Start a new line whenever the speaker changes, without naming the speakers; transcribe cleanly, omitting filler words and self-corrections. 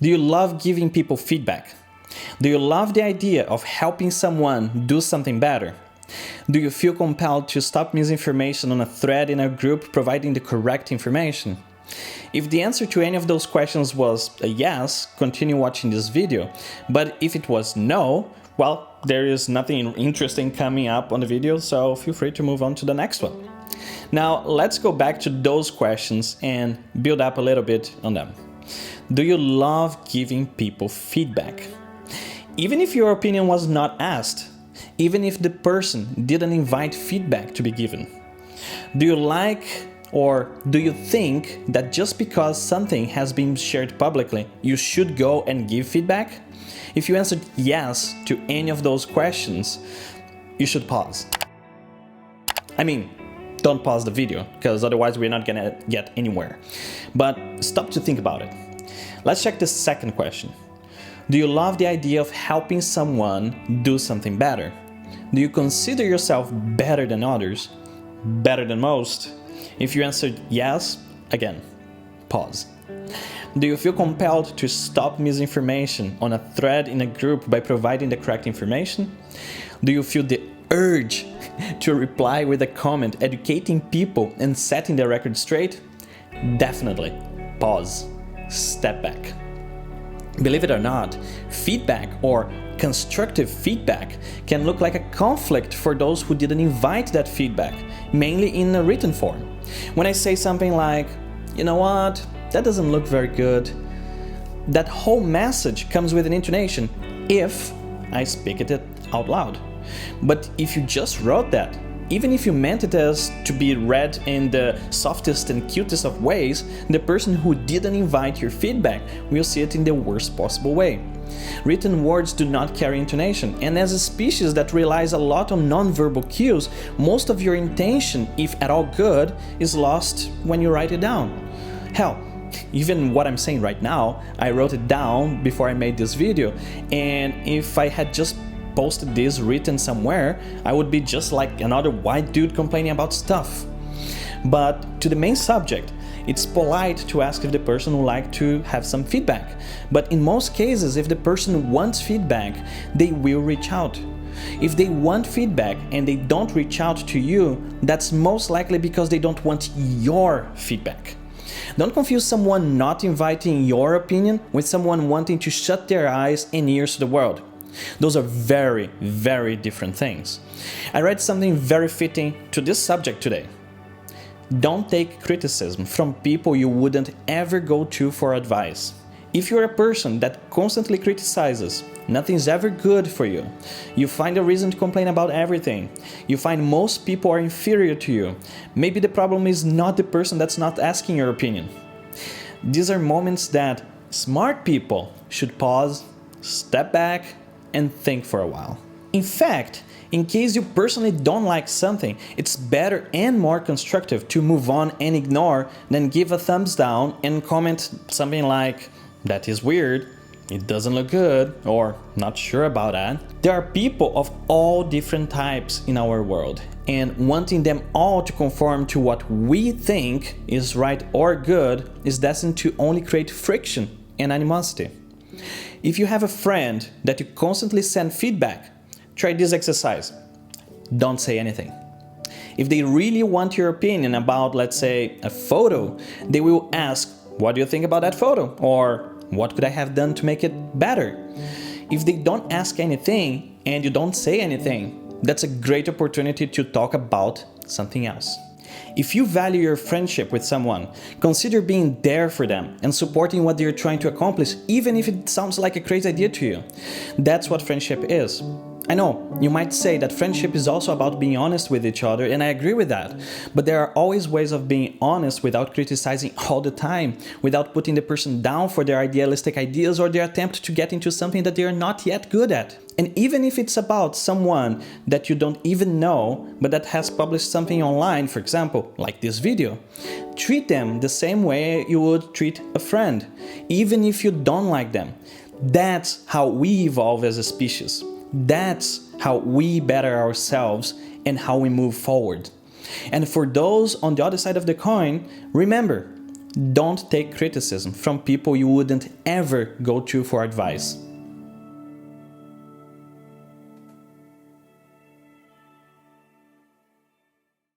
Do you love giving people feedback? Do you love the idea of helping someone do something better? Do you feel compelled to stop misinformation on a thread in a group providing the correct information? If the answer to any of those questions was a yes, continue watching this video. But if it was no, well, there is nothing interesting coming up on the video, so feel free to move on to the next one. Now, let's go back to those questions and build up a little bit on them. Do you love giving people feedback? Even if your opinion was not asked, even if the person didn't invite feedback to be given. Do you like or do you think that just because something has been shared publicly, you should go and give feedback? If you answered yes to any of those questions, you should pause. I mean, don't pause the video, because otherwise we're not gonna get anywhere. But stop to think about it. Let's check the second question. Do you love the idea of helping someone do something better? Do you consider yourself better than others? Better than most? If you answered yes, again, pause. Do you feel compelled to stop misinformation on a thread in a group by providing the correct information? Do you feel the urge to reply with a comment educating people and setting the record straight? Definitely. Pause. Step back. Believe it or not, feedback or constructive feedback can look like a conflict for those who didn't invite that feedback, mainly in a written form. When I say something like, you know what, that doesn't look very good, that whole message comes with an intonation if I speak it out loud. But if you just wrote that, even if you meant it as to be read in the softest and cutest of ways, the person who didn't invite your feedback will see it in the worst possible way. Written words do not carry intonation, and as a species that relies a lot on non-verbal cues, most of your intention, if at all good, is lost when you write it down. Hell, even what I'm saying right now, I wrote it down before I made this video, and if I had just posted this written somewhere, I would be just like another white dude complaining about stuff. But to the main subject, it's polite to ask if the person would like to have some feedback. But in most cases, if the person wants feedback, they will reach out. If they want feedback and they don't reach out to you, that's most likely because they don't want your feedback. Don't confuse someone not inviting your opinion with someone wanting to shut their eyes and ears to the world. Those are very, very different things. I read something very fitting to this subject today. Don't take criticism from people you wouldn't ever go to for advice. If you're a person that constantly criticizes, nothing's ever good for you. You find a reason to complain about everything. You find most people are inferior to you. Maybe the problem is not the person that's not asking your opinion. These are moments that smart people should pause, step back, and think for a while. In fact, in case you personally don't like something, it's better and more constructive to move on and ignore than give a thumbs down and comment something like, that is weird, it doesn't look good, or not sure about that. There are people of all different types in our world, and wanting them all to conform to what we think is right or good is destined to only create friction and animosity. If you have a friend that you constantly send feedback, try this exercise. Don't say anything. If they really want your opinion about, let's say, a photo, they will ask, what do you think about that photo? Or what could I have done to make it better? If they don't ask anything and you don't say anything, that's a great opportunity to talk about something else. If you value your friendship with someone, consider being there for them and supporting what they're trying to accomplish, even if it sounds like a crazy idea to you. That's what friendship is. I know, you might say that friendship is also about being honest with each other, and I agree with that. But there are always ways of being honest without criticizing all the time, without putting the person down for their idealistic ideas or their attempt to get into something that they are not yet good at. And even if it's about someone that you don't even know, but that has published something online, for example, like this video, treat them the same way you would treat a friend, even if you don't like them. That's how we evolve as a species. That's how we better ourselves and how we move forward. And for those on the other side of the coin, remember, Don't take criticism from people you wouldn't ever go to for advice.